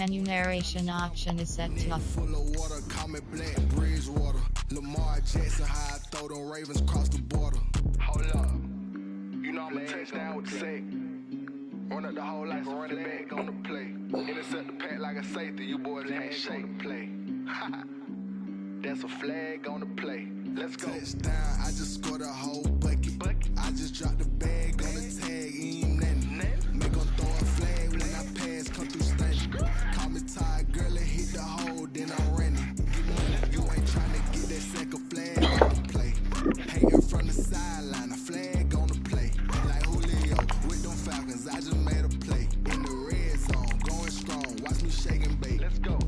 menu narration option is set to off. Full of water, call me Black Bridgewater. Lamar Jackson, how I throw them Ravens across the border. Hold up. You know I'm a touchdown with the sack. Run up the whole life, running back on the play. Intercept the pack like a safety, you boys ain't shake the play. That's a flag on the play. Let's go. Touchdown, I just scored a whole bucket. I just dropped the bag on the tag, ain't nothing. Make them throw a flag when I pass, come through stunning. Call me tired, girl, and hit the hole, then I'm running. You ain't trying to get that second flag on the play. Hating from the sideline, a flag on the play. Like Julio with them Falcons, I just made a play. In the red zone, going strong, watch me shake and bake. Let's go.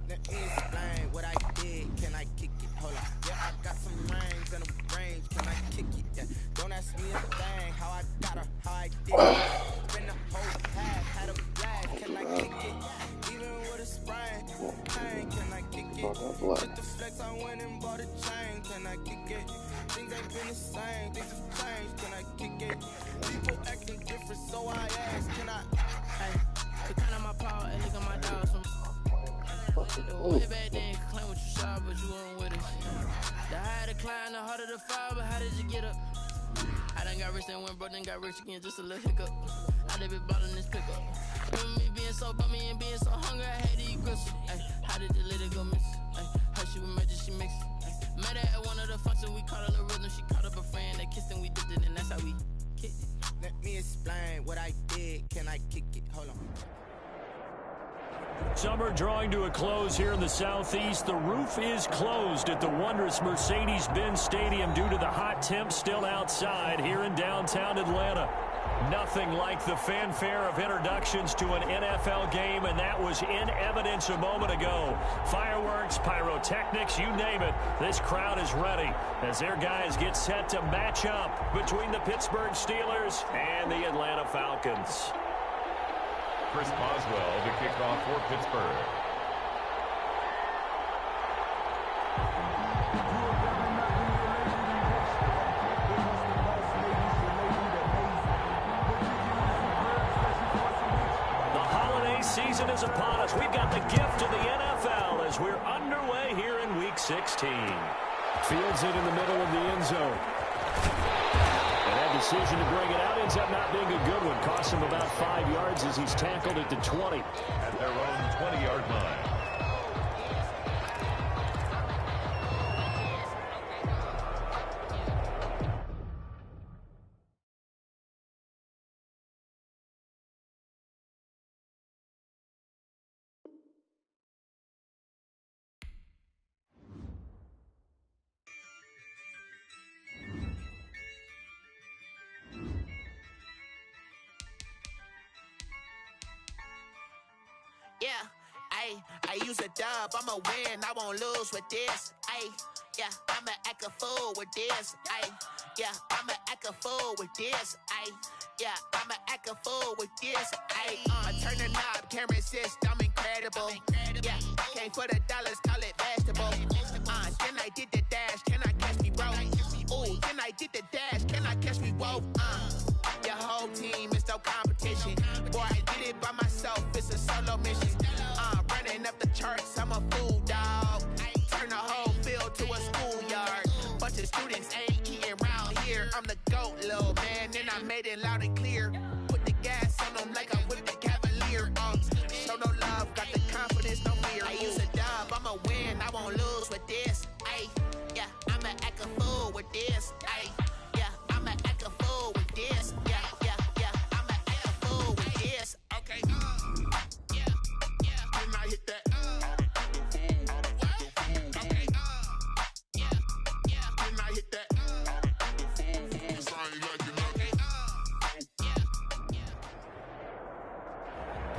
Let me explain what I did. Can I kick it? Hold on. Yeah, I got some rings and a range. Can I kick it? Yeah. Don't ask me a thing. How I got her, how I did it. Spin the whole path, had a blast. Can I kick it? Even with a sprain, pain. Can I kick it? With the flex, I went and bought a chain. Can I kick it? Things ain't been the same. Things have changed. Can I kick it? People acting different, so I ask. Can I? Hey, the kind of my power and look at my dogs from. Way back then, claim what you saw, but you weren't with us. The higher the climb, the harder the fall, but how did you get up? I done got rich and went broke, then got rich again, just a little hiccup. I done been ballin' this pickup. Remember me being so bummy and being so hungry, I had to eat gristle. Ay, how did the lady go miss? Ay, how she was magic, she mixed. Met her at one of the functions, we caught her the rhythm, she caught up a friend, they kissed and we dipped it, and that's how we kicked it. Let me explain what I did, can I kick it? Hold on. Summer drawing to a close here in the southeast. The roof is closed at the wondrous Mercedes-Benz Stadium due to the hot temps still outside here in downtown Atlanta. Nothing like the fanfare of introductions to an NFL game, and that was in evidence a moment ago. Fireworks, pyrotechnics, you name it. This crowd is ready as their guys get set to match up between the Pittsburgh Steelers and the Atlanta Falcons. Chris Boswell to kick off for Pittsburgh. The holiday season is upon us. We've got the gift of the NFL as we're underway here in Week 16. Fields it in the middle of the end zone. And that decision to bring it out ends up not being a good one. Costs him about 5 yards as he's tackled at the 20. At their own 20-yard line. Yeah, I use a dub, I'ma win, I won't lose with this. Yeah, I'ma act a fool with this. Yeah, I'ma act a fool with this. Yeah, I'ma act a fool with this. I turn the knob, can't resist, I'm incredible. Yeah, came for the dollars, call it vegetable. Then I did the dash, can I catch me, bro? Ooh, then I did the dash, can I catch me, whoa? Your whole team is no competition. Boy, I did it by myself, it's a solo mission. Running up the charts, I'm a fool, dog. Turn the whole field to a schoolyard. Bunch of students ain't eating round here. I'm the GOAT, little man, and I made it loud and clear. Put the gas on them like I'm with the Cavalier. Show no love, got the confidence, no fear. I use a dub, I'ma win, I won't lose with this. Yeah, I'ma act a fool with this. Yeah, I'ma act a fool with this. Yeah, I'ma act a fool with this. Okay. Can I hit that? Okay. Can I hit that?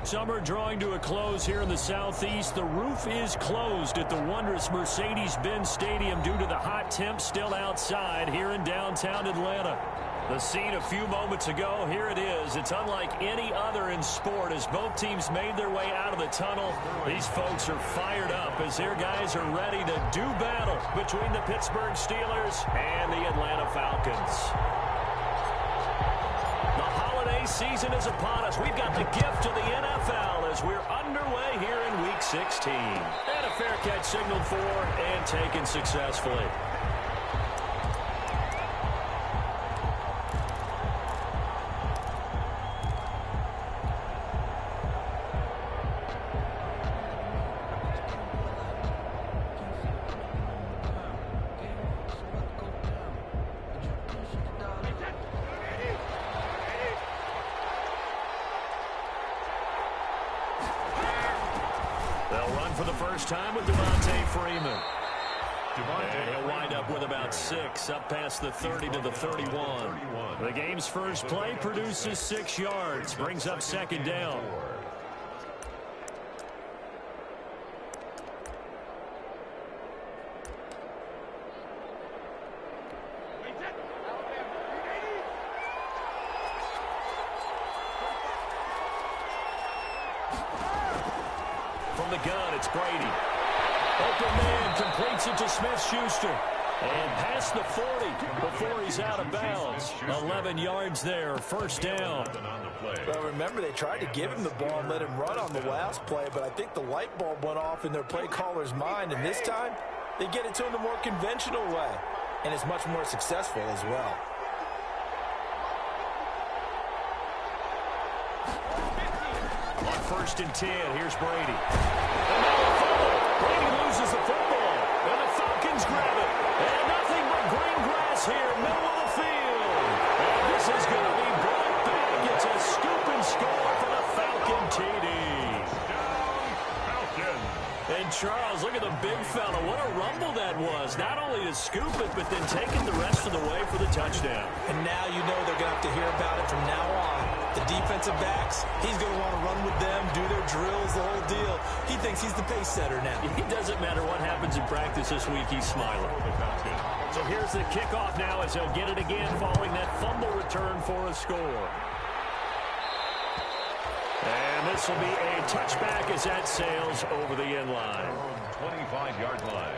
Summer drawing to a close here in the southeast. The roof is closed at the wondrous Mercedes-Benz Stadium due to the hot temps still outside here in downtown Atlanta. The scene a few moments ago, here it is. It's unlike any other in sport as both teams made their way out of the tunnel. These folks are fired up as their guys are ready to do battle between the Pittsburgh Steelers and the Atlanta Falcons. The holiday holiday season is upon us. We've got the gift of the NFL as we're underway here in Week 16. And a fair catch signaled for and taken successfully. They'll run for the first time with Devontae Freeman. And he'll wind up with about 6, up past the 30 to the 31. The game's first play produces 6 yards, brings up second down. From the gun, it's Brady. Open man completes it to Smith-Schuster. And past the 40 before he's out of bounds. 11 yards there, first down. Well, remember, they tried to give him the ball and let him run on the last play, but I think the light bulb went off in their play caller's mind, and this time they get it to him the more conventional way, and it's much more successful as well. On 1st and 10, here's Brady. Brady loses the football, and the Falcons grab it. And nothing but green grass here, middle of the field. And this is going to be brought back. It's a scoop and score for the Falcon TD. Falcon. And Charles, look at the big fella. What a rumble that was. Not only to scoop it, but then take it the rest of the way for the touchdown. And now you know they're going to have to hear about it from now on. The defensive backs, he's going to want to run with them, do their drills, the whole deal. He thinks he's the pace setter now. It doesn't matter what happens in practice this week, he's smiling. So here's the kickoff now as he'll get it again following that fumble return for a score. And this will be a touchback as that sails over the end line. 25-yard line.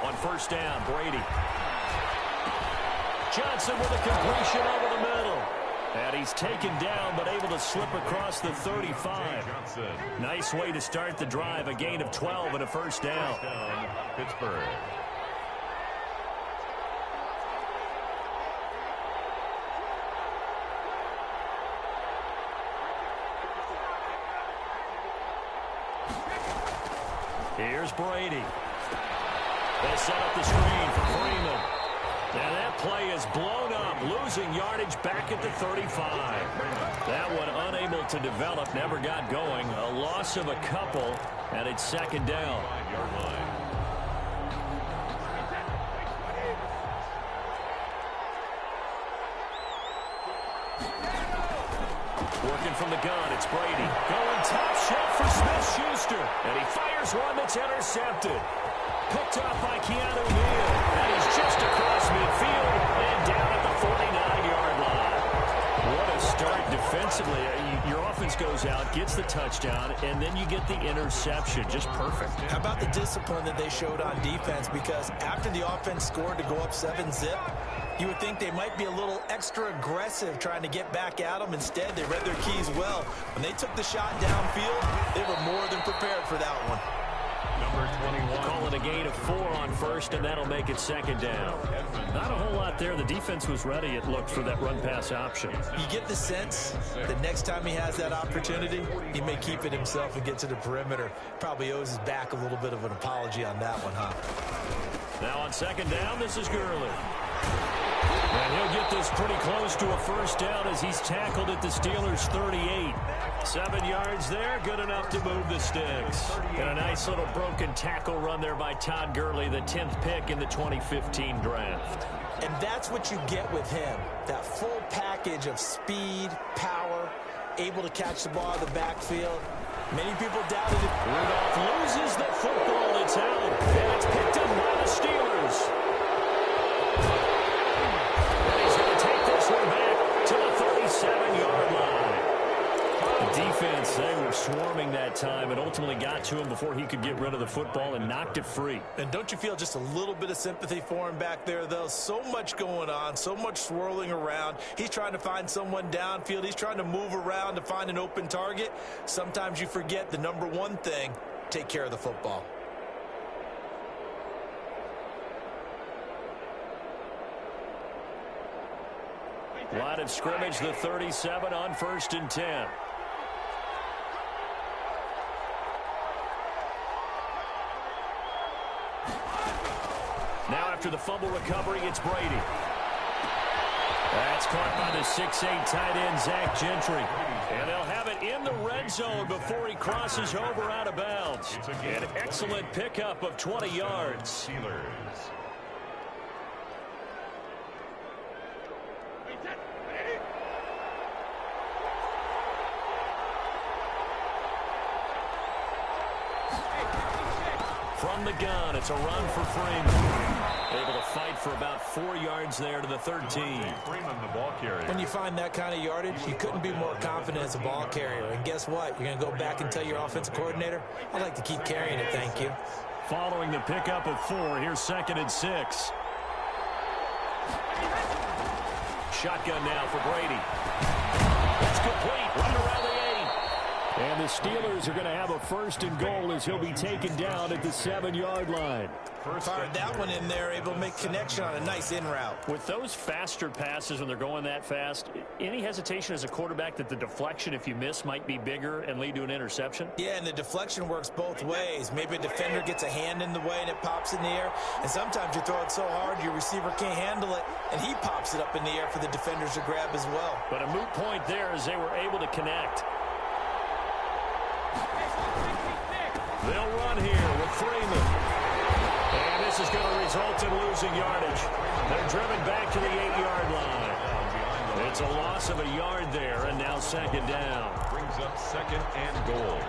On 1st down, Brady. Johnson with a completion over the middle. And he's taken down, but able to slip across the 35. Nice way to start the drive. A gain of 12 and a first down. Pittsburgh. Here's Brady. They set up the screen for Freeman. Now that play is blown up, losing yardage back at the 35. That one unable to develop, never got going. A loss of a couple, and it's second down. Working from the gun, it's Brady. Going top shelf for Smith-Schuster. And he fires one that's intercepted. Picked off by Keanu Neal. And he's just across midfield and down at the 49-yard line. What a start defensively. Your offense goes out, gets the touchdown, and then you get the interception. Just perfect. How about the discipline that they showed on defense? Because after the offense scored to go up 7-zip, you would think they might be a little extra aggressive trying to get back at them. Instead, they read their keys well. When they took the shot downfield, they were more than prepared for that one. Number 21. Call it a gain of 4 on 1st, and that'll make it second down. Not a whole lot there. The defense was ready, it looked, for that run-pass option. You get the sense that next time he has that opportunity, he may keep it himself and get to the perimeter. Probably owes his back a little bit of an apology on that one, huh? Now on second down, this is Gurley. And he'll get this pretty close to a first down as he's tackled at the Steelers' 38. 7 yards there, good enough to move the sticks. And a nice little broken tackle run there by Todd Gurley, the 10th pick in the 2015 draft. And that's what you get with him, that full package of speed, power, able to catch the ball in the backfield. Many people doubted it. Rudolph loses the football. It's out, and it's picked up by the Steelers. And he's going to take this one back to the 36. ultimately got to him before he could get rid of the football and knocked it free. And don't you feel just a little bit of sympathy for him back there, though? So much going on, so much swirling around. He's trying to find someone downfield. He's trying to move around to find an open target. Sometimes you forget the number one thing: take care of the football. Line of scrimmage, the 37 on 1st and 10. Now after the fumble recovery, it's Brady. That's caught by the 6'8" tight end, Zach Gentry. And they'll have it in the red zone before he crosses over out of bounds. An excellent pickup of 20 yards. From the gun, it's a run for Freeman. Able to fight for about 4 yards there to the 13. Freeman, the ball carrier. When you find that kind of yardage, you couldn't be more confident as a ball carrier. And guess what? You're going to go back and tell your offensive coordinator, I'd like to keep carrying it, thank you. Following the pickup of 4, here's 2nd and 6. Shotgun now for Brady. That's complete, right around the 8. And the Steelers are going to have a 1st and goal as he'll be taken down at the 7-yard line. Fired that one in there, able to make connection on a nice in route. With those faster passes when they're going that fast, any hesitation as a quarterback that the deflection, if you miss, might be bigger and lead to an interception? Yeah, and the deflection works both ways. Maybe a defender gets a hand in the way and it pops in the air. And sometimes you throw it so hard your receiver can't handle it, and he pops it up in the air for the defenders to grab as well. But a moot point there as they were able to connect. They'll run here with Freeman. And this is going to result in losing yardage. They're driven back to the 8-yard line. It's a loss of a yard there, and now 2nd down. Brings up 2nd and goal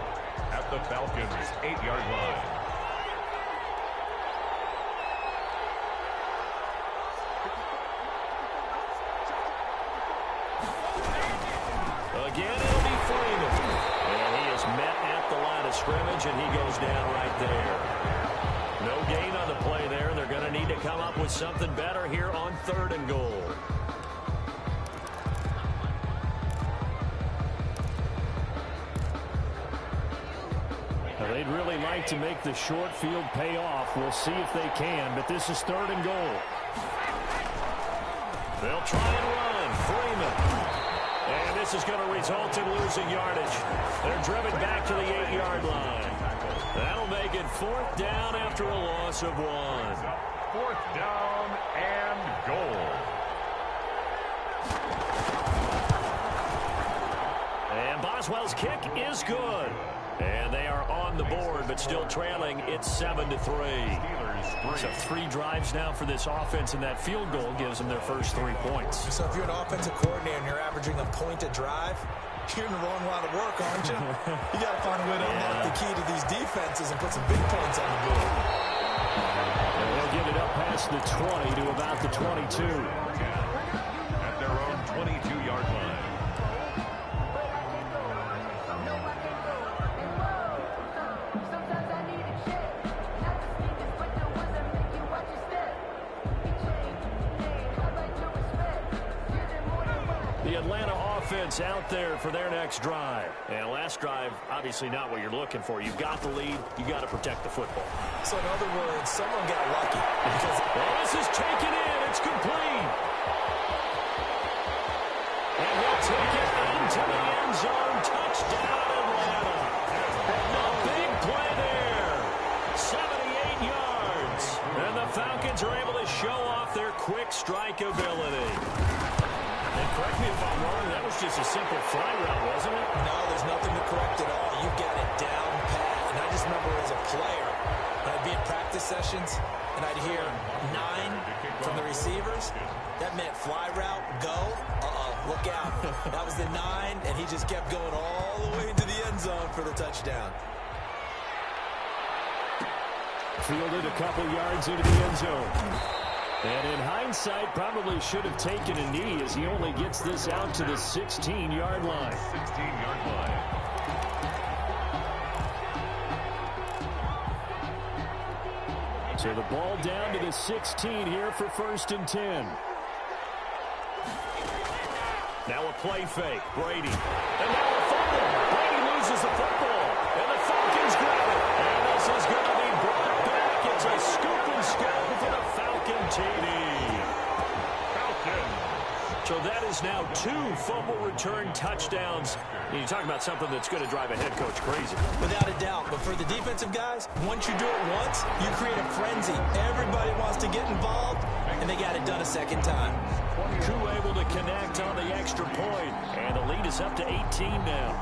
at the Falcons' 8-yard line. Again, it'll be Freeman. And he is met at the line of scrimmage, and he goes down right there. No gain on the play there, and they're going to need to come up with something better here on 3rd and goal. Now, they'd really like to make the short field pay off. We'll see if they can, but this is 3rd and goal. They'll try and run. Freeman. And this is going to result in losing yardage. They're driven back to the 8-yard line. That'll make it 4th down after a loss of 1. 4th down and goal. And Boswell's kick is good. And they are on the board, but still trailing. It's 7-3. So 3 drives now for this offense, and that field goal gives them their first 3 points. So if you're an offensive coordinator and you're averaging a point a drive, you're in the wrong line of work, aren't you? You got to find a way to unlock the key to these defenses and put some big points on the board. And they'll get it up past the 20 to about the 22. At their own 22-yard line. The Atlanta offense out there for their next drive. And last drive, obviously not what you're looking for. You've got the lead. You got to protect the football. So in other words, someone got lucky. Because this is taken in. It's complete. And he'll take it into the end zone. Touchdown, Atlanta. A big play there. 78 yards. And the Falcons are able to show off their quick strike ability. And correct me if I'm wrong, that was just a simple fly route, wasn't it? no, there's nothing to correct at all. You got it down pat. And I just remember as a player, I'd be in practice sessions, and I'd hear 9 from the receivers. That meant fly route, go. Look out. That was the 9, and he just kept going all the way into the end zone for the touchdown. Fielded a couple yards into the end zone. And in hindsight, probably should have taken a knee as he only gets this out to the 16-yard line. 16-yard line. So the ball down to the 16 here for 1st and 10. Now a play fake. Brady. And now a fumble. Brady loses the football. And the Falcons grab it. And this is going to be brought back. It's a scoop and scoop for the Falcon TD. Falcons. So that is now 2 fumble return touchdowns. You talk about something that's going to drive a head coach crazy. Without a doubt. But for the defensive guys, once you do it once, you create a frenzy. Everybody wants to get involved, and they got it done a second time. Koo able to connect on the extra point, and the lead is up to 18 now.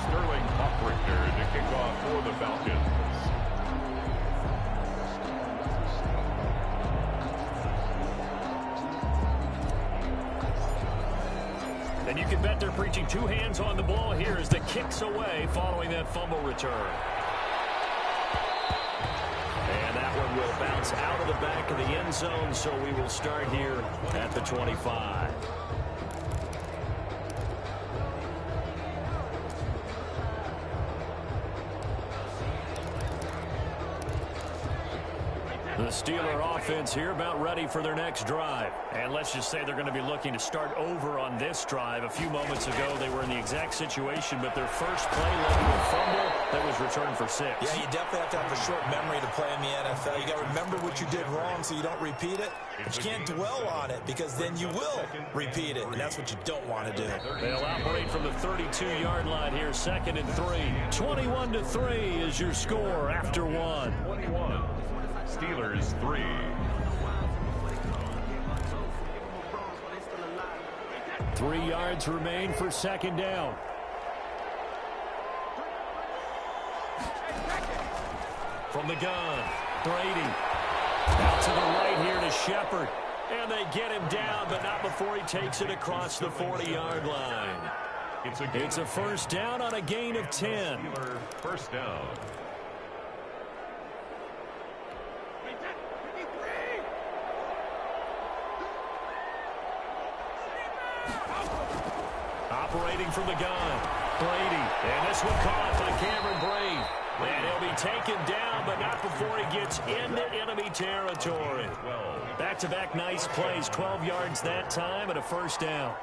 Sterling Uprichter to kick off for the Falcons. And you can bet they're preaching 2 hands on the ball here as the kick's away following that fumble return. And that one will bounce out of the back of the end zone, so we will start here at the 25. The Steeler offense here about ready for their next drive. And let's just say they're going to be looking to start over on this drive. A few moments ago, they were in the exact situation, but their first play led to a fumble that was returned for 6. Yeah, you definitely have to have a short memory to play in the NFL. You got to remember what you did wrong so you don't repeat it. But you can't dwell on it because then you will repeat it, and that's what you don't want to do. They'll operate from the 32-yard line here, 2nd and 3. 21-3 is your score after 1. 21. Steelers 3. Three yards remain for 2nd down. From the gun, Brady. Out to the right here to Shepard. And they get him down, but not before he takes it across the 40-yard line. It's a 1st down on a gain of 10. Steeler 1st down. Operating from the gun, Brady. And this one caught by Cameron Brate. And he'll be taken down, but not before he gets into enemy territory. Back-to-back nice plays, 12 yards that time, and a 1st down.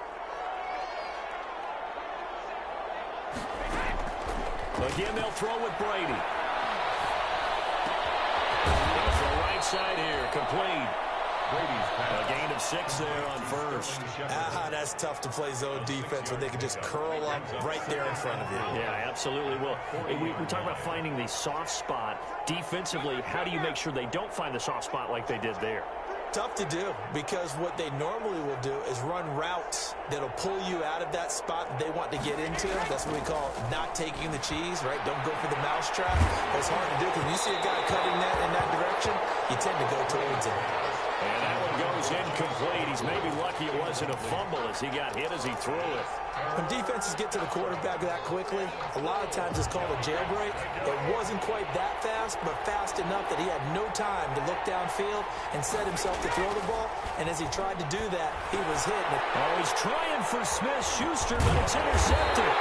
Again, they'll throw with Brady. Goes to the right side here, complete. A gain of 6 there on 1st. That's tough to play zone defense when they can just curl up right there in front of you. Yeah, absolutely. Well, we talk about finding the soft spot. Defensively, how do you make sure they don't find the soft spot like they did there? Tough to do because what they normally will do is run routes that'll pull you out of that spot that they want to get into. That's what we call not taking the cheese, right? Don't go for the mousetrap. It's hard to do because when you see a guy cutting that in that direction, you tend to go towards him. And that one goes incomplete. He's maybe lucky it wasn't a fumble as he got hit as he threw it. When defenses get to the quarterback that quickly, a lot of times it's called a jailbreak. It wasn't quite that fast, but fast enough that he had no time to look downfield and set himself to throw the ball. And as he tried to do that, he was hit. Oh, he's trying for Smith-Schuster, but it's intercepted.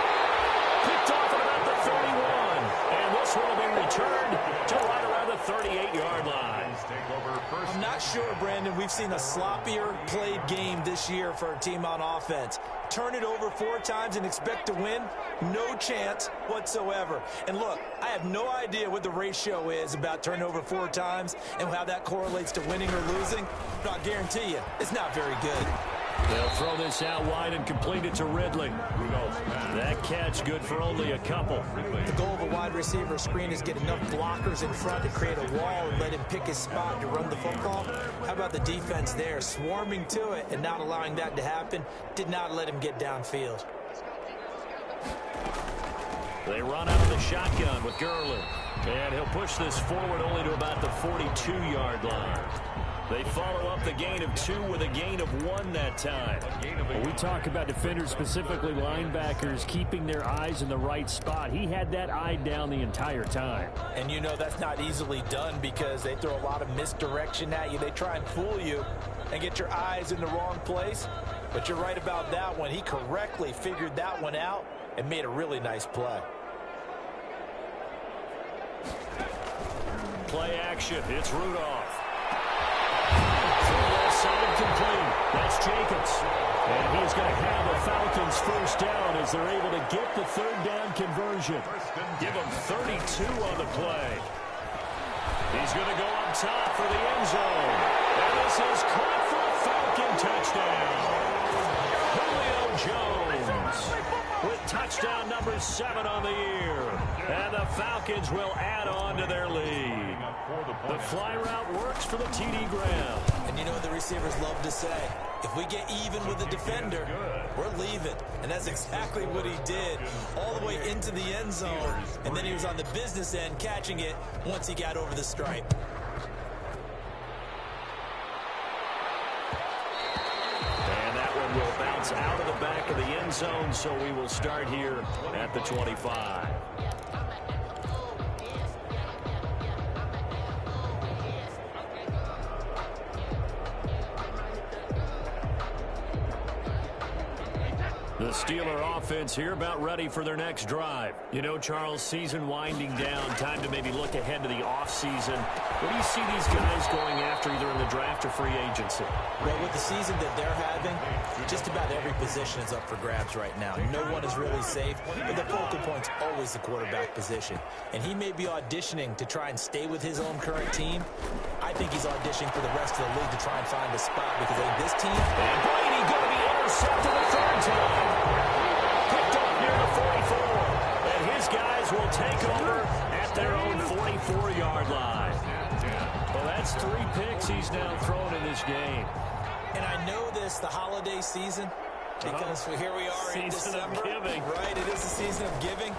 Picked off at about the 31. And this one will be returned to right around the 38-yard line. I'm not sure, Brandon, we've seen a sloppier played game this year for a team on offense. Turn it over 4 times and expect to win? No chance whatsoever. And look, I have no idea what the ratio is about turning over 4 times and how that correlates to winning or losing. But I'll guarantee you, it's not very good. They'll throw this out wide and complete it to Ridley. That catch good for only a couple. The goal of a wide receiver screen is get enough blockers in front to create a wall and let him pick his spot to run the football. How about the defense there, swarming to it and not allowing that to happen? Did not let him get downfield. They run out of the shotgun with Gurley. And he'll push this forward only to about the 42-yard line. They follow up the gain of 2 with a gain of 1 that time. We talk about defenders, specifically linebackers, keeping their eyes in the right spot. He had that eye down the entire time. And you know that's not easily done because they throw a lot of misdirection at you. They try and fool you and get your eyes in the wrong place. But you're right about that one. He correctly figured that one out and made a really nice play. Play action. It's Rudolph. Throw left side complete. That's Jacobs. And he's going to have the Falcons first down as they're able to get the third down conversion. Give him 32 on the play. He's going to go up top for the end zone. And this is caught for a Falcon touchdown. Julio Jones with touchdown number 7 on the year. And the Falcons will add on to their lead. The fly route works for the TD Graham. And you know what the receivers love to say? If we get even with the defender, we're leaving. And that's exactly what he did, all the way into the end zone. And then he was on the business end catching it once he got over the stripe. And that one will bounce out of the back of the end zone, so we will start here at the 25. The Steeler offense here about ready for their next drive. You know, Charles, season winding down, time to maybe look ahead to the offseason. What do you see these guys going after either in the draft or free agency? Well, with the season that they're having, just about every position is up for grabs right now. No one is really safe, but the focal point's always the quarterback position. And he may be auditioning to try and stay with his own current team. I think he's auditioning for the rest of the league to try and find a spot because I think this team... And Brady going to be intercepted a third time. Picked up near the 44. And his guys will take over at their own 44-yard line. Well, that's 3 picks he's now thrown in this game. And I know this, the holiday season, because here we are in December. Season of giving. Right, it is a season of giving.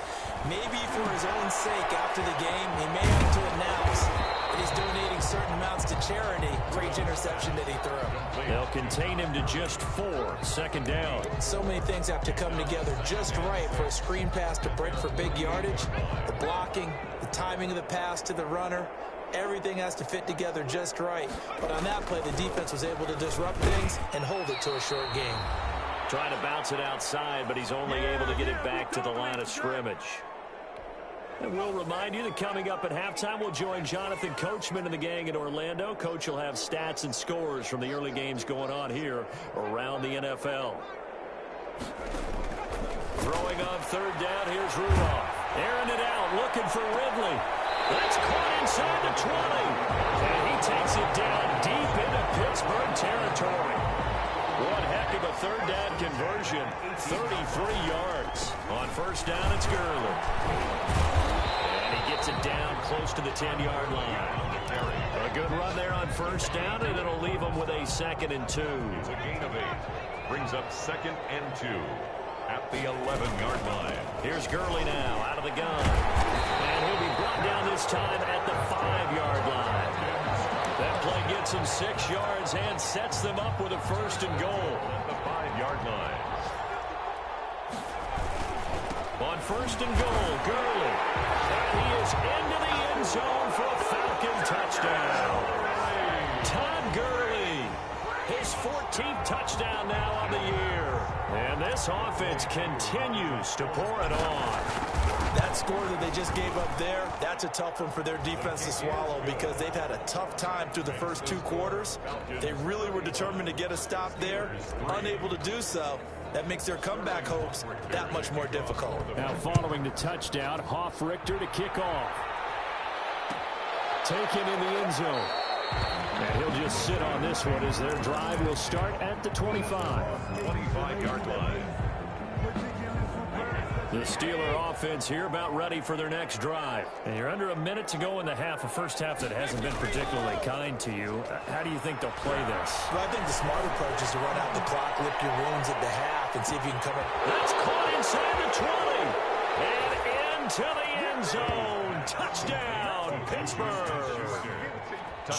Maybe for his own sake after the game, he may have to announce that he's donating certain amounts to charity for each interception that he threw. They'll contain him to just 4. Second down. So many things have to come together just right for a screen pass to break for big yardage. The blocking, the timing of the pass to the runner, everything has to fit together just right. But on that play, the defense was able to disrupt things and hold it to a short game. Trying to bounce it outside, but he's only able to get it back to the line of scrimmage. And we'll remind you that coming up at halftime, we'll join Jonathan Coachman and the gang in Orlando. Coach will have stats and scores from the early games going on here around the NFL. Throwing on third down, here's Rudolph. Airing it out, looking for Ridley. That's caught inside the 20. And he takes it down deep into Pittsburgh territory. One heck of a third down conversion. 33 yards. On first down, it's Gurley. And he gets it down close to the 10-yard line. A good run there on first down, and it'll leave him with a 2nd and 2. It's a gain of 8. Brings up 2nd and 2 at the 11-yard line. Here's Gurley now out of the gun. And he'll be brought down this time at the 5-yard line. That play gets him 6 yards and sets them up with a 1st and goal. At the 5-yard line. On 1st and goal, Gurley. And he is into the end zone for a Falcon touchdown. Todd Gurley, his 14th touchdown now on the year. And this offense continues to pour it on. That score that they just gave up there, that's a tough one for their defense to swallow because they've had a tough time through the first 2 quarters. They really were determined to get a stop there, unable to do so. That makes their comeback hopes that much more difficult. Now following the touchdown, Hoff-Richter to kick off. Taken in the end zone. And he'll just sit on this one as their drive will start at the 25. 25-yard line. The Steeler offense here about ready for their next drive. And you're under a minute to go in the half, a first half that hasn't been particularly kind to you. How do you think they'll play this? Well, I think the smart approach is to run out the clock, lick your wounds at the half, and see if you can come up. That's caught inside the 20. And into the end zone. Touchdown, Pittsburgh.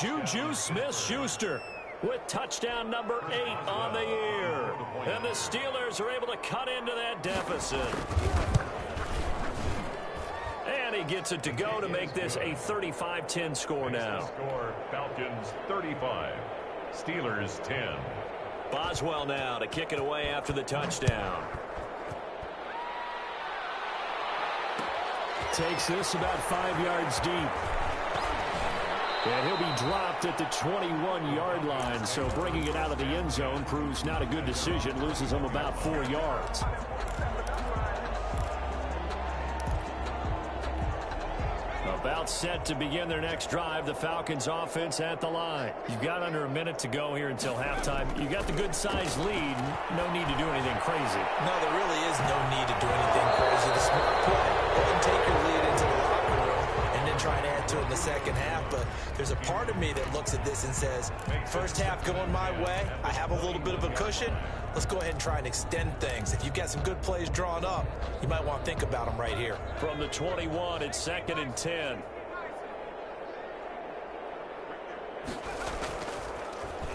Juju Smith-Schuster with touchdown number 8 on the year. And the Steelers are able to cut into that deficit. And he gets it to go to make this a 35-10 score now. Score, Falcons 35, Steelers 10. Boswell now to kick it away after the touchdown. Takes this about 5 yards deep. And he'll be dropped at the 21-yard line, so bringing it out of the end zone proves not a good decision. Loses him about 4 yards. About set to begin their next drive. The Falcons offense at the line. You've got under a minute to go here until halftime. You got the good-sized lead. No need to do anything crazy. No, there really is no need to do anything crazy. The smart play, go ahead and take your lead into the locker room and then try and add to it in the second half. But there's a part of me that looks at this and says, first half going my way, I have a little bit of a cushion. Let's go ahead and try and extend things. If you've got some good plays drawn up, you might want to think about them right here. From the 21, it's 2nd and 10.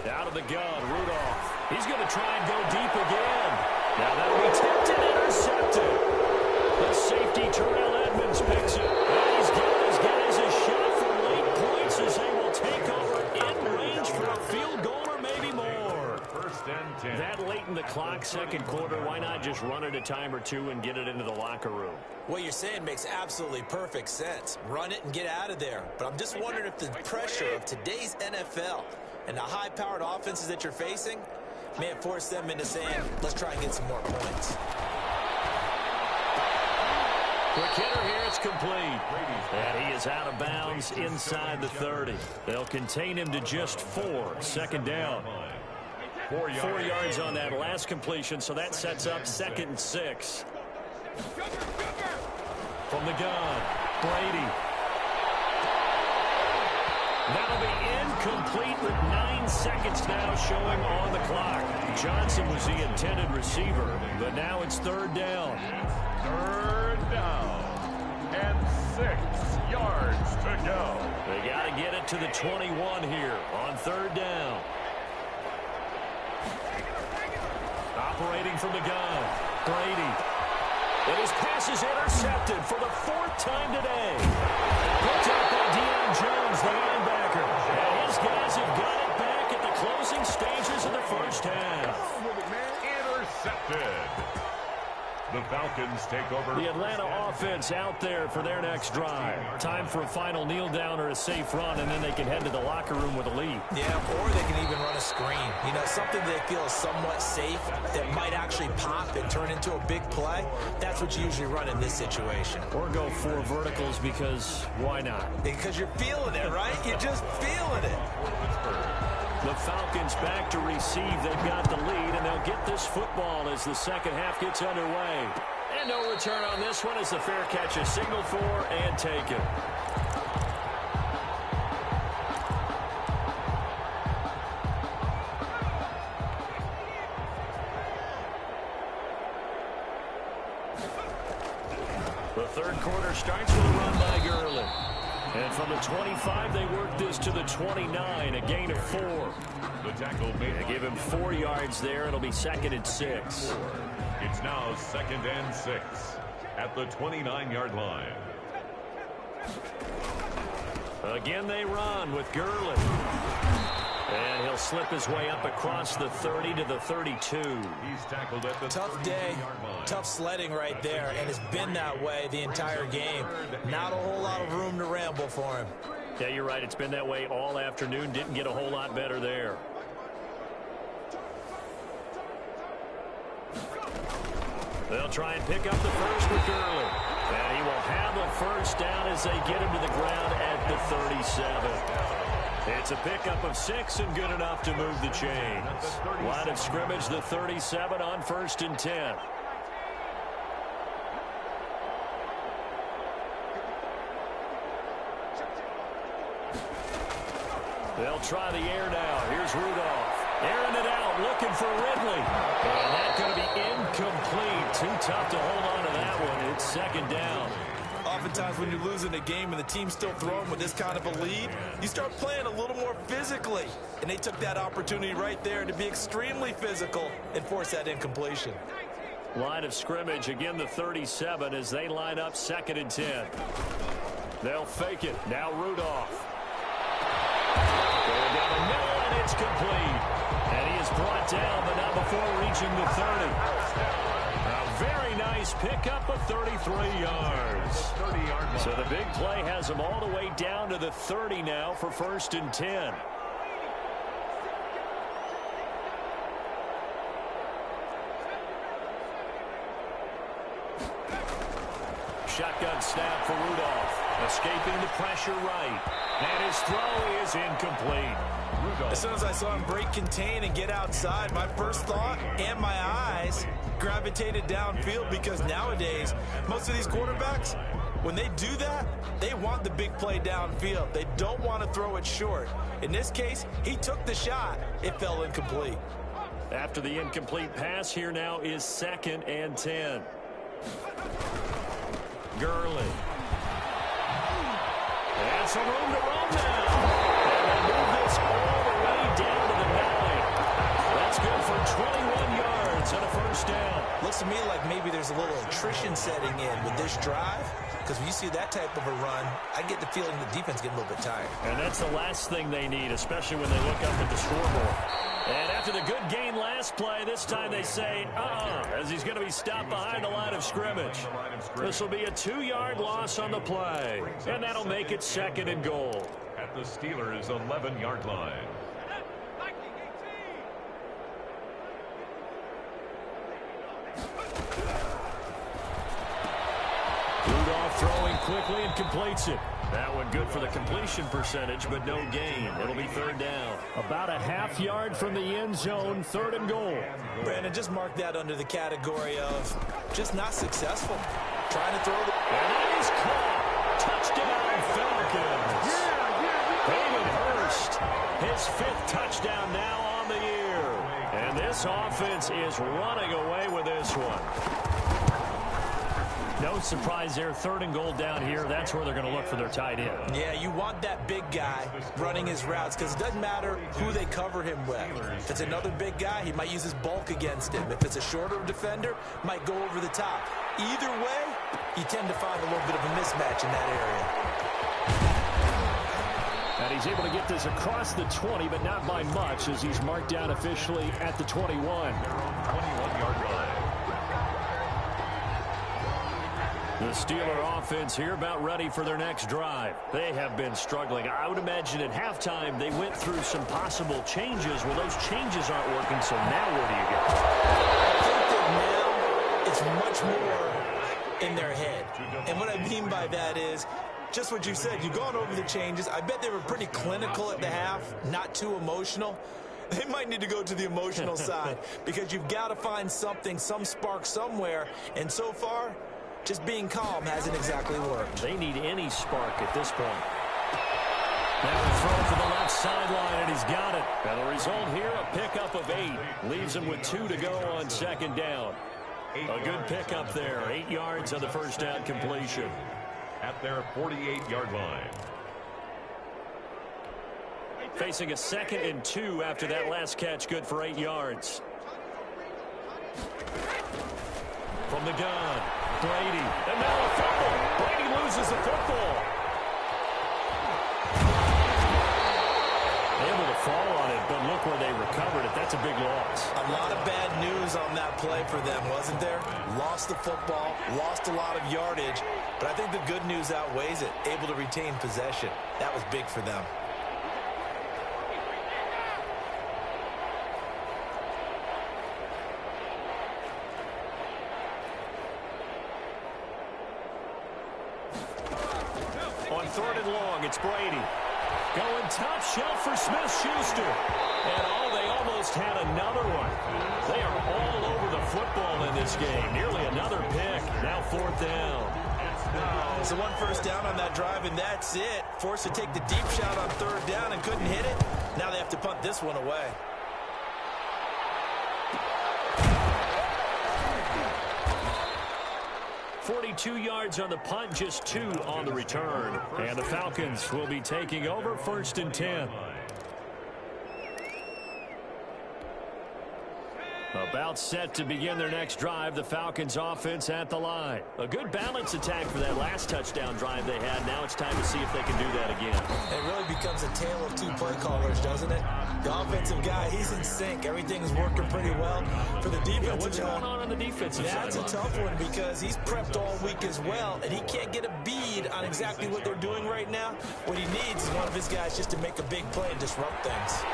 Out of the gun, Rudolph. He's going to try and go deep again. Now that'll be tipped and intercepted. The safety, Terrell Edmonds, picks it. And he's got his guys a shot for late points as they will take over in range for a field goal or maybe more. 1st and 10. That late in the clock, second quarter, why not just run it a time or two and get it into the locker room? What you're saying makes absolutely perfect sense. Run it and get out of there. But I'm just wondering if the pressure of today's NFL and the high-powered offenses that you're facing may have forced them into saying, let's try and get some more points. Quick hitter here, it's complete. And he is out of bounds inside the 30. They'll contain him to just 4. 2nd down. 4 yards on that last completion, so that sets up 2nd and 6. From the gun, Brady. That'll be incomplete with 9 seconds now showing on the clock. Johnson was the intended receiver, but now it's 3rd down. 3rd down and 6 yards to go. They got to get it to the 21 here on 3rd down. Operating from the gun, Brady. And his pass is intercepted for the 4th time today. Picked up by Deion Jones, the linebacker. And his guys have got it back at the closing stages of the first half. Intercepted. The Falcons take over. The Atlanta offense out there for their next drive. Time for a final kneel down or a safe run, and then they can head to the locker room with a lead. Yeah, or they can even run a screen. You know, something they feel is somewhat safe that might actually pop and turn into a big play. That's what you usually run in this situation. Or go 4 verticals because why not? Because you're feeling it, right? You're just feeling it. The Falcons back to receive. They've got the lead, and they'll get this football as the second half gets underway. And no return on this one as the fair catch is signaled for and taken. The third quarter starts with a run by Gurley. And from the 25, they work this to the 29, a gain of 4. The tackle made. They give him 4 yards there. It'll be 2nd and 6. It's now 2nd and 6 at the 29-yard line. Again, they run with Gurley. And he'll slip his way up across the 30 to the 32. He's tackled at the tough day, tough sledding right there, and it's been that way the entire game. Not a whole lot of room to ramble for him. Yeah, you're right. It's been that way all afternoon. Didn't get a whole lot better there. They'll try and pick up the first with Gurley. And he will have a first down as they get him to the ground at the 37. It's a pickup of 6 and good enough to move the chains. Line of scrimmage, the 37 on 1st and 10. They'll try the air now. Here's Rudolph. Airing it out, looking for Ridley. And that's going to be incomplete. Too tough to hold on to that one. It's 2nd down. Oftentimes when you're losing a game and the team's still throwing with this kind of a lead, you start playing a little more physically. And they took that opportunity right there to be extremely physical and force that incompletion. Line of scrimmage, again the 37 as they line up 2nd and 10. They'll fake it. Now Rudolph. Going down the middle, and and it's complete. And he is brought down, but not before reaching the 30. A very nice pickup of 33 yards. So the big play has him all the way down to the 30 now for 1st and 10. Shotgun snap for Rudolph. Escaping the pressure right. And his throw is incomplete. As soon as I saw him break contain and get outside, my first thought and my eyes gravitated downfield, because nowadays, most of these quarterbacks, when they do that, they want the big play downfield. They don't want to throw it short. In this case, he took the shot. It fell incomplete. After the incomplete pass, here now is 2nd and 10. Gurley. And some room to run now. And they move this all the way down to the 9. That's good for 21 yards and a 1st down. Looks to me like maybe there's a little attrition setting in with this drive, because when you see that type of a run, I get the feeling the defense getting a little bit tired. And that's the last thing they need, especially when they look up at the scoreboard. And after the good gain last play, this time they say, as he's going to be stopped behind the line of scrimmage. This will be a 2-yard loss on the play, and that'll make it 2nd and goal. At the Steelers' 11-yard line. Rudolph throwing quickly and completes it. That one good for the completion percentage, but no gain. It'll be 3rd down. About a ½ yard from the end zone, 3rd and goal. Brandon, just mark that under the category of just not successful. Trying to throw the... And that is caught. Touchdown, Falcons. David Hurst, his 5th touchdown now on the year. And this offense is running away with this one. No surprise there. 3rd and goal down here. That's where they're going to look for their tight end. Yeah, you want that big guy running his routes, because it doesn't matter who they cover him with. If it's another big guy, he might use his bulk against him. If it's a shorter defender, might go over the top. Either way, you tend to find a little bit of a mismatch in that area. And he's able to get this across the 20, but not by much, as he's marked down officially at the 21. 21-yard line. The Steeler offense here about ready for their next drive. They have been struggling. I would imagine at halftime they went through some possible changes. Well, those changes aren't working, so now where do you go? I think that now it's much more in their head. And what I mean by that is just what you said. You've gone over the changes. I bet they were pretty clinical at the half, not too emotional. They might need to go to the emotional side, because you've got to find something, some spark somewhere. And so far, just being calm hasn't exactly worked. They need any spark at this point. Now a throw to the left sideline, and he's got it. And the result here, a pickup of 8. Leaves him with 2 to go on 2nd down. A good pickup there. 8 yards on the 1st down completion. At their 48-yard line. Facing a 2nd and 2 after that last catch, good for 8 yards. From the gun, Brady. And now a fumble. Brady loses the football. Able to fall on it, but look where they recovered it. That's a big loss. A lot of bad news on that play for them, wasn't there? Lost the football, lost a lot of yardage, but I think the good news outweighs it. Able to retain possession. That was big for them. On 3rd and long, it's Brady. Going top shelf for Smith-Schuster. And they almost had another one. They are all over the football in this game. Nearly another pick. Now 4th down. So 1 first down on that drive, and that's it. Forced to take the deep shot on 3rd down and couldn't hit it. Now they have to punt this one away. .42 yards on the punt, just 2 on the return. And the Falcons will be taking over 1st and 10. About set to begin their next drive, the Falcons offense at the line. A good balance attack for that last touchdown drive they had. Now it's time to see if they can do that again. It really becomes a tale of two play callers, doesn't it? The offensive guy, he's in sync. Everything's working pretty well. For the defensive what's going on the defensive side? That's a tough one because he's prepped all week as well, and he can't get a bead on exactly what they're doing right now. What he needs is one of his guys just to make a big play and disrupt things.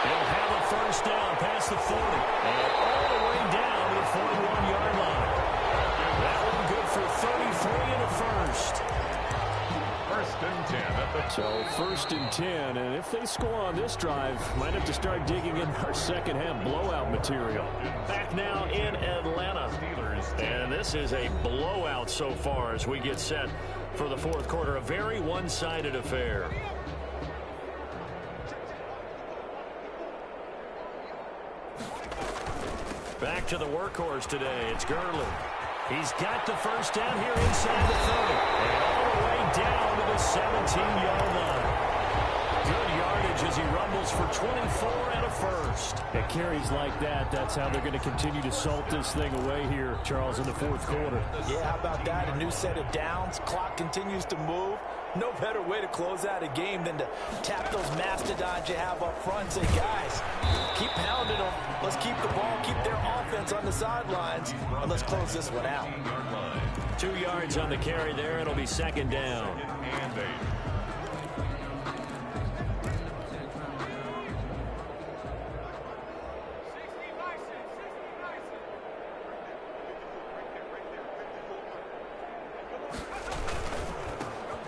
They'll have a first down past the 40 and all the way down to the 41-yard line. That one good for 33 and a first. First and 10. So first and 10, and if they score on this drive, might have to start digging in our second half blowout material. Back now in Atlanta. And this is a blowout so far as we get set for the fourth quarter. A very one-sided affair. Back to the workhorse today. It's Gurley. He's got the first down here inside the 30. And all the way down to the 17-yard line. Good yardage as he rumbles for 24 and a first. At carries like that, that's how they're going to continue to salt this thing away here, Charles, in the fourth quarter. Yeah, how about that? A new set of downs. Clock continues to move. No better way to close out a game than to tap those mastodons you have up front and say, guys, keep pounding them. Let's keep the ball, keep their offense on the sidelines, and let's close this one out. 2 yards on the carry there. It'll be second down. And 8.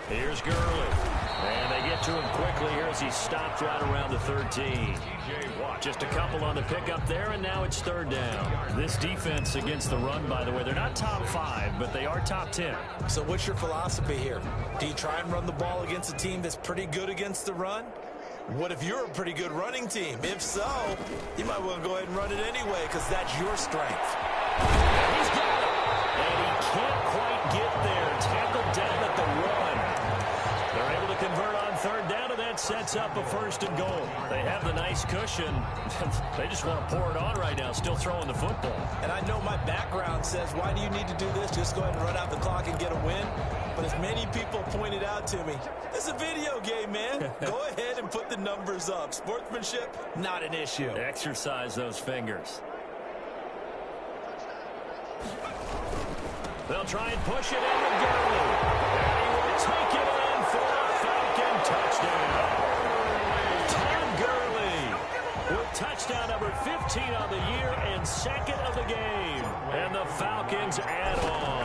Here's Gurley. And they get to him quickly here as he stopped right around the 13. Just a couple on the pickup there, and now it's third down. This defense against the run, by the way, they're not top 5, but they are top 10. So what's your philosophy here? Do you try and run the ball against a team that's pretty good against the run? What if you're a pretty good running team? If so, you might want to go ahead and run it anyway because that's your strength. And he's got it. And he can't quite get there. Tackled down at the run. They're able to convert on third down, and that sets up a first and goal. They have the nice cushion. They just want to pour it on right now, still throwing the football. And I know my background says, why do you need to do this? Just go ahead and run out the clock and get a win. But as many people pointed out to me, it's a video game, man. Go ahead and put the numbers up. Sportsmanship, not an issue. Exercise those fingers. They'll try and push it in with Gurley. And he will take it in for a Falcon touchdown. Todd Gurley with touchdown number 15 on the year and second of the game. And the Falcons add on.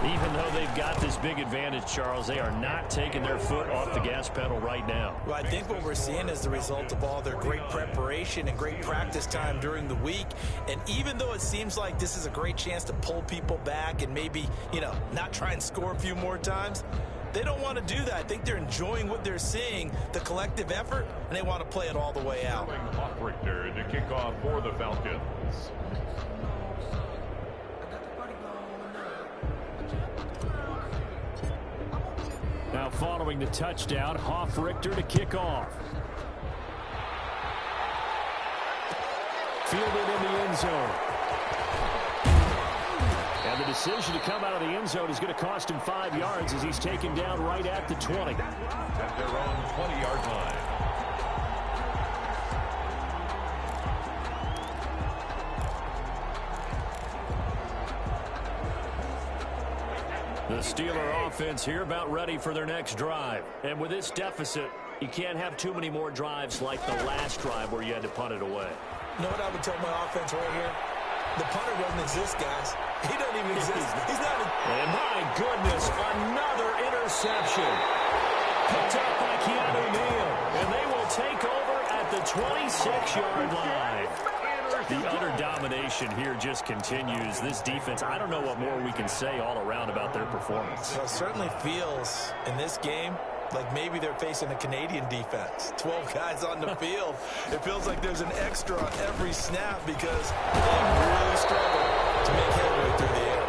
Even though they've got this big advantage, Charles, they are not taking their foot off the gas pedal right now. Well, I think what we're seeing is the result of all their great preparation and great practice time during the week. And even though it seems like this is a great chance to pull people back and maybe, not try and score a few more times, they don't want to do that. I think they're enjoying what they're seeing, the collective effort, and they want to play it all the way out. Richter to kick off for the Falcons. Now following the touchdown, Richter to kick off. Fielded in the end zone. And the decision to come out of the end zone is going to cost him 5 yards as he's taken down right at the 20. At their own 20-yard line. The Steeler offense here about ready for their next drive. And with this deficit, you can't have too many more drives like the last drive where you had to punt it away. You know what I would tell my offense right here? The punter doesn't exist, guys. He doesn't even exist. He's not. And my goodness, another interception. Picked up by Keanu Neal. And they will take over at the 26-yard line. The utter domination here just continues. This defense, I don't know what more we can say all around about their performance. Well, it certainly feels in this game like maybe they're facing a Canadian defense. 12 guys on the field. It feels like there's an extra on every snap because they really struggle to make headway through the air.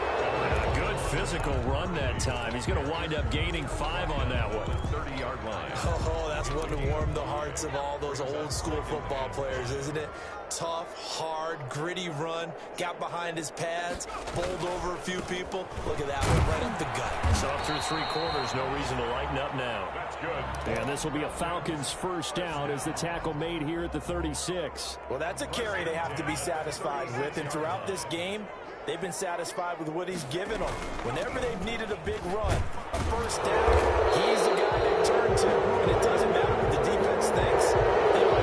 A good physical run that that time. He's going to wind up gaining 5 on that one. 30-yard line. Oh, that's one to warm the hearts of all those old school football players, isn't it? Tough, hard, gritty run, got behind his pads, bowled over a few people. Look at that one, right up the gut. So up through 3 quarters, no reason to lighten up now. That's good. And this will be a Falcons first down as the tackle made here at the 36. Well, that's a carry they have to be satisfied with, and throughout this game, they've been satisfied with what he's given them. Whenever they've needed a big run, a first down, he's the guy they turn to, and it doesn't matter what the defense thinks.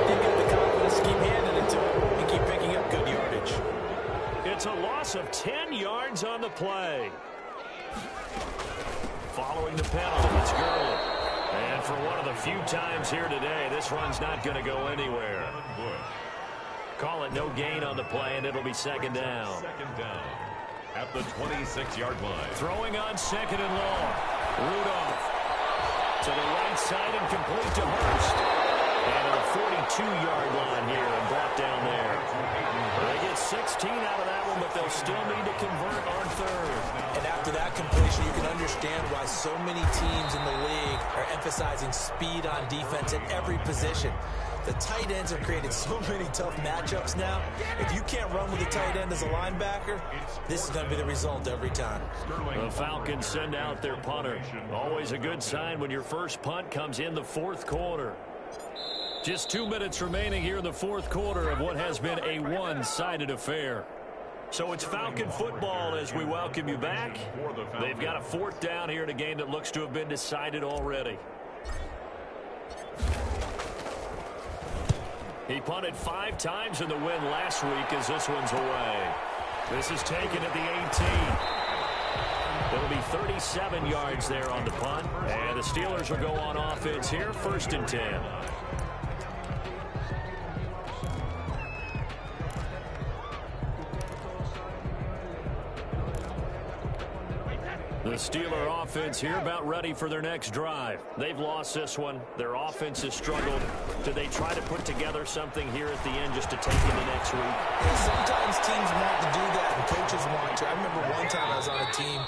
They get the confidence to keep handing it to him and keep picking up good yardage. It's a loss of 10 yards on the play. Following the penalty, it's Gurley. And for one of the few times here today, this run's not going to go anywhere. Call it no gain on the play, and it'll be second down. Second down at the 26-yard line. Throwing on second and long. Rudolph to the right side and complete to Hurst. And at the 42-yard line here and brought down there. They get 16 out of that one, but they'll still need to convert on third. And after that completion, you can understand why so many teams in the league are emphasizing speed on defense at every position. The tight ends have created so many tough matchups now. If you can't run with a tight end as a linebacker, this is going to be the result every time. The Falcons send out their punter. Always a good sign when your first punt comes in the 4th quarter. Just 2 minutes remaining here in the 4th quarter of what has been a one-sided affair. So it's Falcon football as we welcome you back. They've got a 4th down here in a game that looks to have been decided already. He punted 5 times in the win last week as this one's away. This is taken at the 18. It'll be 37 yards there on the punt. And the Steelers will go on offense here, 1st and 10. The Steeler offense here about ready for their next drive. They've lost this one. Their offense has struggled. Do they try to put together something here at the end just to take into next week? Yeah, sometimes teams want to do that and coaches want to. I remember one time I was on a team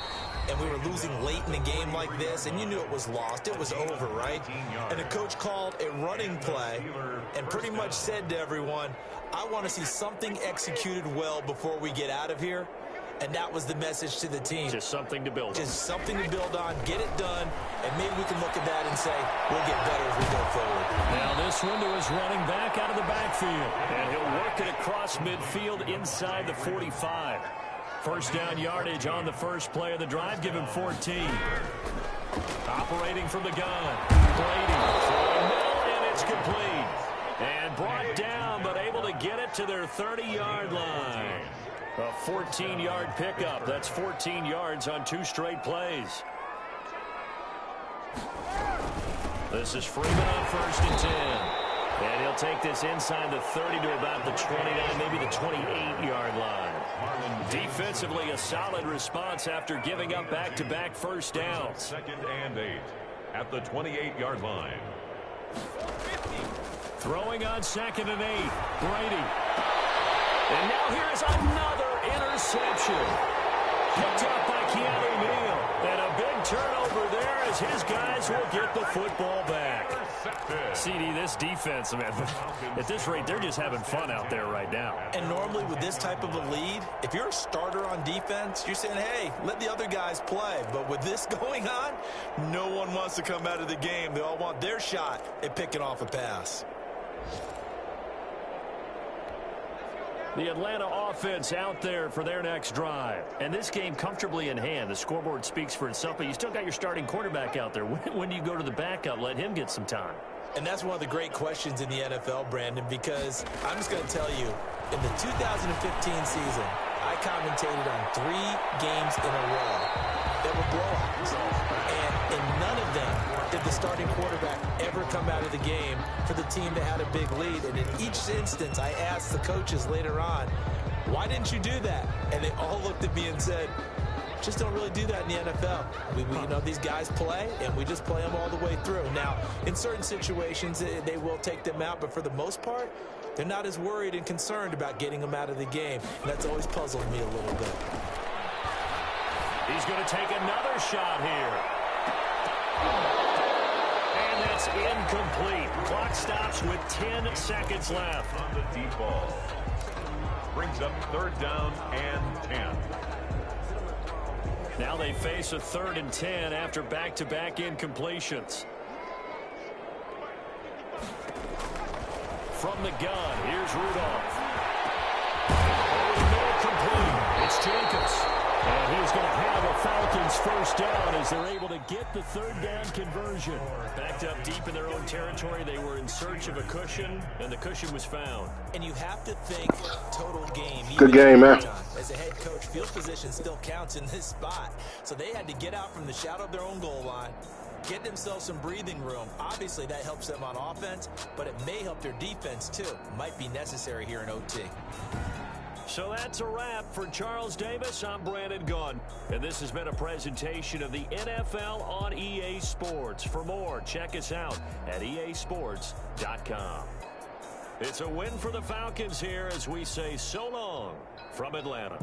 and we were losing late in a game like this, and you knew it was lost. It was over, right? And the coach called a running play and pretty much said to everyone, I want to see something executed well before we get out of here. And that was the message to the team. Just something to build on. Just something to build on, get it done, and maybe we can look at that and say, we'll get better as we go forward. Now this one to his running back out of the backfield. And he'll work it across midfield inside the 45. First down yardage on the first play of the drive. Give him 14. Operating from the gun. Brady throwing middle, and it's complete. And brought down, but able to get it to their 30-yard line. A 14-yard pickup. That's 14 yards on 2 straight plays. This is Freeman on 1st and 10. And he'll take this inside the 30 to about the 29, maybe the 28-yard line. Defensively, a solid response after giving up back-to-back first downs. 2nd and 8 at the 28-yard line. Throwing on 2nd and 8. Brady. And now here is another interception. Picked up by Keanu Neal. And a big turnover there as his guys will get the football back. CD, this defense, man, at this rate, they're just having fun out there right now. And normally with this type of a lead, if you're a starter on defense, you're saying, hey, let the other guys play. But with this going on, no one wants to come out of the game. They all want their shot at picking off a pass. The Atlanta offense out there for their next drive. And this game comfortably in hand. The scoreboard speaks for itself, but you still got your starting quarterback out there. When do you go to the backup? Let him get some time. And that's one of the great questions in the NFL, Brandon, because I'm just going to tell you, in the 2015 season, I commentated on 3 games in a row that were blowouts. And in none of them did the starting quarterback ever come out of the game for the team that had a big lead. And in each instance, I asked the coaches later on, why didn't you do that? And they all looked at me and said, just don't really do that in the NFL. We you know, these guys play, and we just play them all the way through. Now, in certain situations, they will take them out, but for the most part, they're not as worried and concerned about getting them out of the game. And that's always puzzled me a little bit. He's going to take another shot here. And that's incomplete. Clock stops with 10 seconds left. On the deep ball. Brings up 3rd down and 10. Now they face a 3rd and 10 after back-to-back incompletions. From the gun, here's Rudolph. Over the middle, complete. It's Jacobs. And he's going to have a Falcons first down as they're able to get the 3rd down conversion. Backed up deep in their own territory, they were in search of a cushion, and the cushion was found. And you have to think total game. Good game, man. As a head coach, field position still counts in this spot. So they had to get out from the shadow of their own goal line, get themselves some breathing room. Obviously, that helps them on offense, but it may help their defense, too. Might be necessary here in OT. So that's a wrap for Charles Davis. I'm Brandon Gunn, and this has been a presentation of the NFL on EA Sports. For more, check us out at easports.com. It's a win for the Falcons here as we say so long from Atlanta.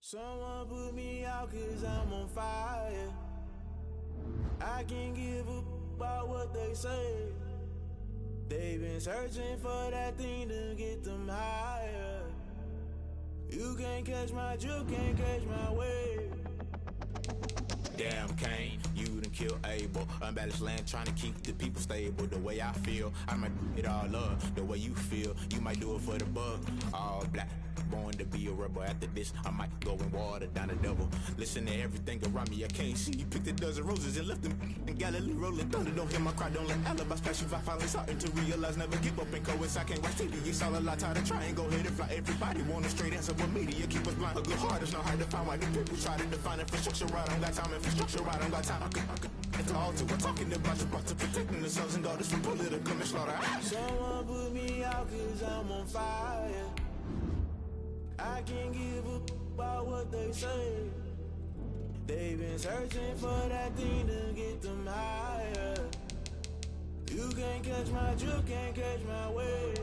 Someone put me out 'cause I'm on fire. I can't give up about what they say. They've been searching for that thing to get them higher. You can't catch my drift, can't catch my wave. Damn Kane, you done kill Abel. Unbalanced land trying to keep the people stable. The way I feel, I might it all up. The way you feel, you might do it for the bug. All black, born to be a rebel. After this, I might go and water down the double. Listen to everything around me, I can't see. You picked a dozen roses and left them in Galilee rolling thunder. Don't hear my cry, don't let alibis pass you. I finally starting to realize, never give up and coincide. I can't watch TV, it's all a lot. Tired of trying, go ahead and fly. Everybody want a straight answer, but media keep us blind. A good heart is not hard to find. Why the people try to define infrastructure right? I don't got time, infrastructure right? I don't got time. I could it's all to we're talking about your to protecting the sons and daughters from political manslaughter. Someone put me out 'cause I'm on fire. I can't give up about what they say. They've been searching for that thing to get them higher. You can't catch my drift, can't catch my wave.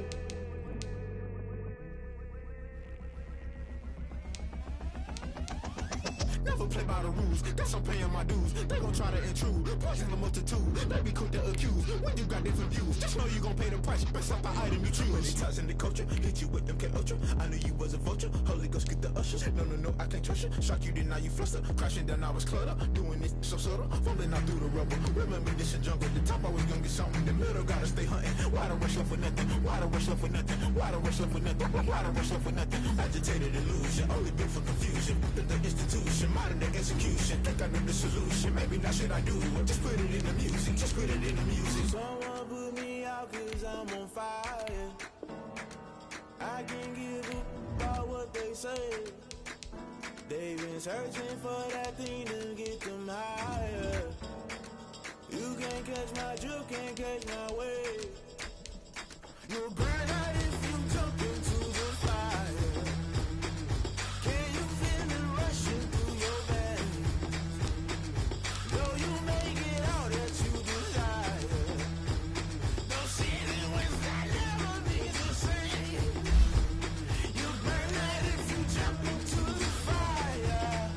Never play by the rules, guess I'm paying my dues. They gon' try to intrude, poison the multitude. They be quick to accuse, when you got different views. Just know you gon' pay the price, based off the item you choose. When it ties in the culture, hit you with them K-Ultra. I knew you was a vulture, Holy Ghost get the ushers. No, I can't trust you. Shock you, then now you fluster. Crashing down, I was clutter. Doing this so subtle, falling out through the rubble. Remember this a jungle, the top always gonna get something. In the middle, gotta stay hunting. Why the rush left for nothing? Why the rush left for nothing? Why the rush left for nothing? Why the rush left for nothing? Agitated illusion, only been for confusion. The institution, modern day execution. Think I know the solution, maybe not should I do it? Just put it in the music, just put it in the music. Someone put me out 'cause I'm on fire. I can't give up about what they say. They've been searching for that thing to get them higher. You can't catch my drift, can't catch my wave. You'll burn out if you jump into the fire. Can you feel it rushing through your veins? Though you make it out that you desire. No ceiling wins, I never be the same. You burn out if you jump into the fire.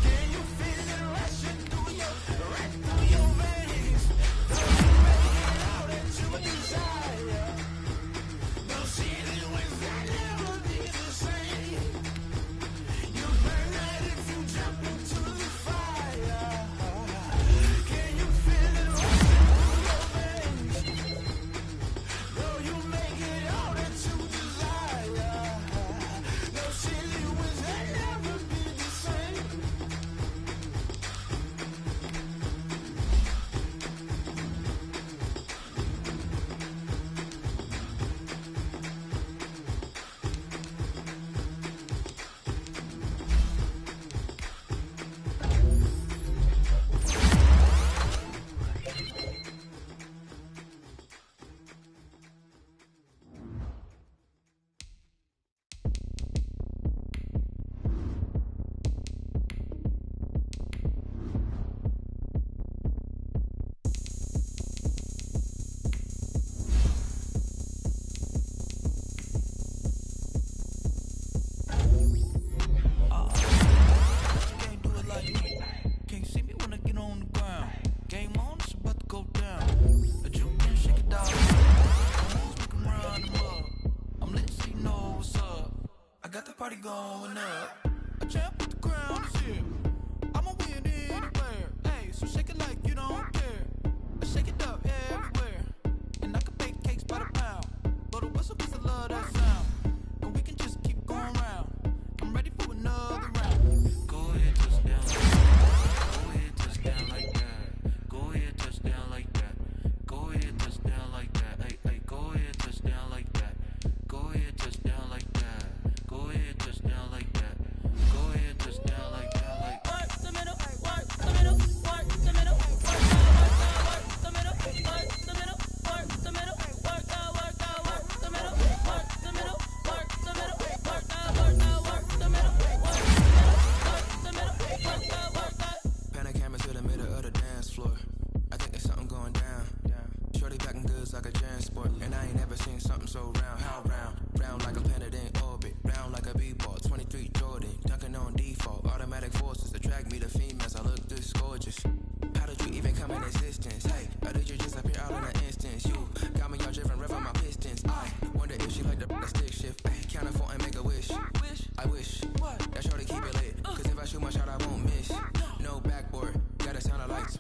Can you feel it rushing?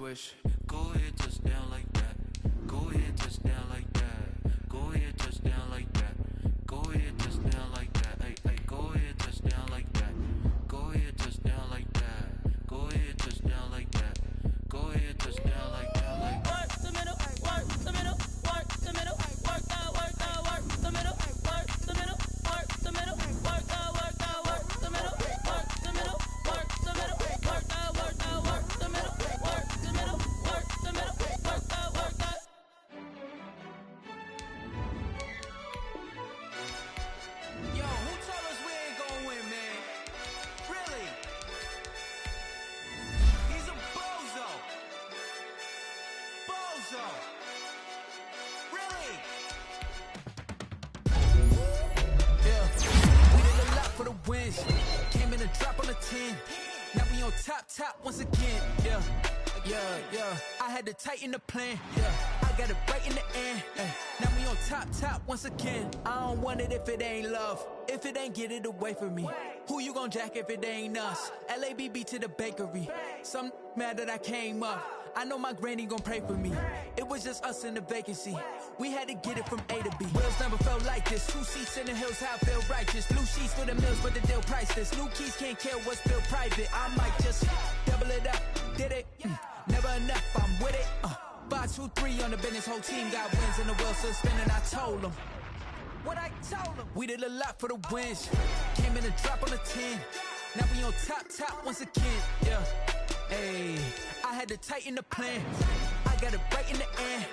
push. Go ahead, touch down like that. Go ahead, touch down like that. Go ahead, touch down like that. Go ahead, touch down like that. Hey, hey, go ahead, touch down like that. Go ahead, touch down like that. Go ahead, touch down like that. Go ahead, touch down like that. Like work the middle, work the middle, work the middle, work the middle, work the middle, work the middle, work the middle, work the middle, work the middle, work the middle, work the middle, work the middle, work the middle, work the middle, work the. yo, who told us we ain't gonna win, man? Really? He's a bozo. Bozo. Really? Yeah. We did a lot for the wins. Came in a drop on the 10. Now we on top once again. Yeah. I had to tighten the plan. Yeah. I got it right in the end. Now we on top once again. I don't want it if it ain't love. If it ain't, get it away from me. Who you gon' jack if it ain't us? LABB to the bakery. Some mad that I came up. I know my granny gon' pray for me. It was just us in the vacancy. We had to get it from A to B. Wheels never felt like this. 2 seats in the hills, how I feel righteous. Blue sheets for the mills, but the deal priceless. New keys can't care what's built private. I might just double it up. Did it? Never enough, I'm with it. 5, 2, 3 on the business. Whole team got wins and the wheels still spinning. I told them what I told them. We did a lot for the wins. Came in a drop on the 10. Now we on top once again. Yeah. Hey, I had to tighten the plan. I got it right in the end.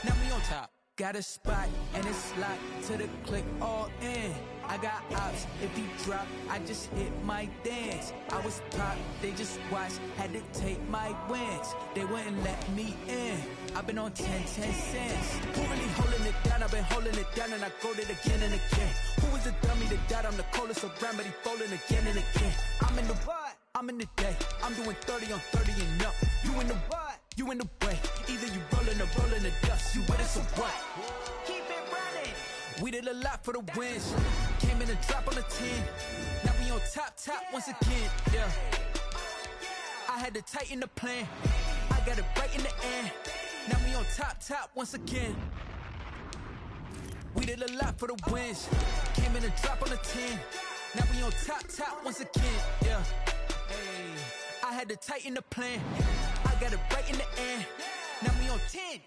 Now we on top. Got a spot and it's locked to the click all in. I got ops, if he drop, I just hit my dance. I was pop, they just watched, had to take my wins. They wouldn't let me in. I've been on 10 cents. Who really holding it down? I've been holding it down and I go it again and again. Who is the dummy that died? I'm the coldest around, but he folding again and again. I'm in the what? I'm in the day. I'm doing 30 on 30 and up. You in the what? You in the way. Either you rolling or rolling the dust. You with us or what? Keep it running. We did a lot for the wins. Came in a drop on the 10. Now we on top once again. Yeah. I had to tighten the plan. I got it right in the end. Now we on top once again. We did a lot for the wins. Came in a drop on the 10. Now we on top once again. Yeah. Hey, I had to tighten the plan. I got it right in the end. Now we on 10.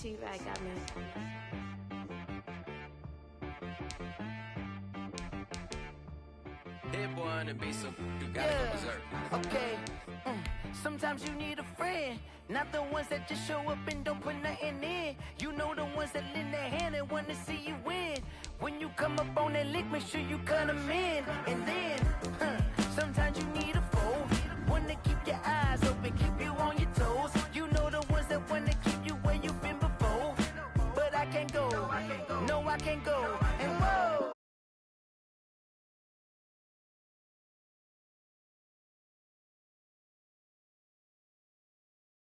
She right got me. That boy on the beat, so you gotta go berserk. Okay. Sometimes you need a friend, not the ones that just show up and don't put nothing in. You know the ones that lend their hand and want to see you win. When you come up on that lick, make sure you cut them in. And then, sometimes you need a foe, one to keep your eyes open, keep you on your toes. You know the ones that want to keep you where you've been before. But I can't go, no I can't go. And whoa.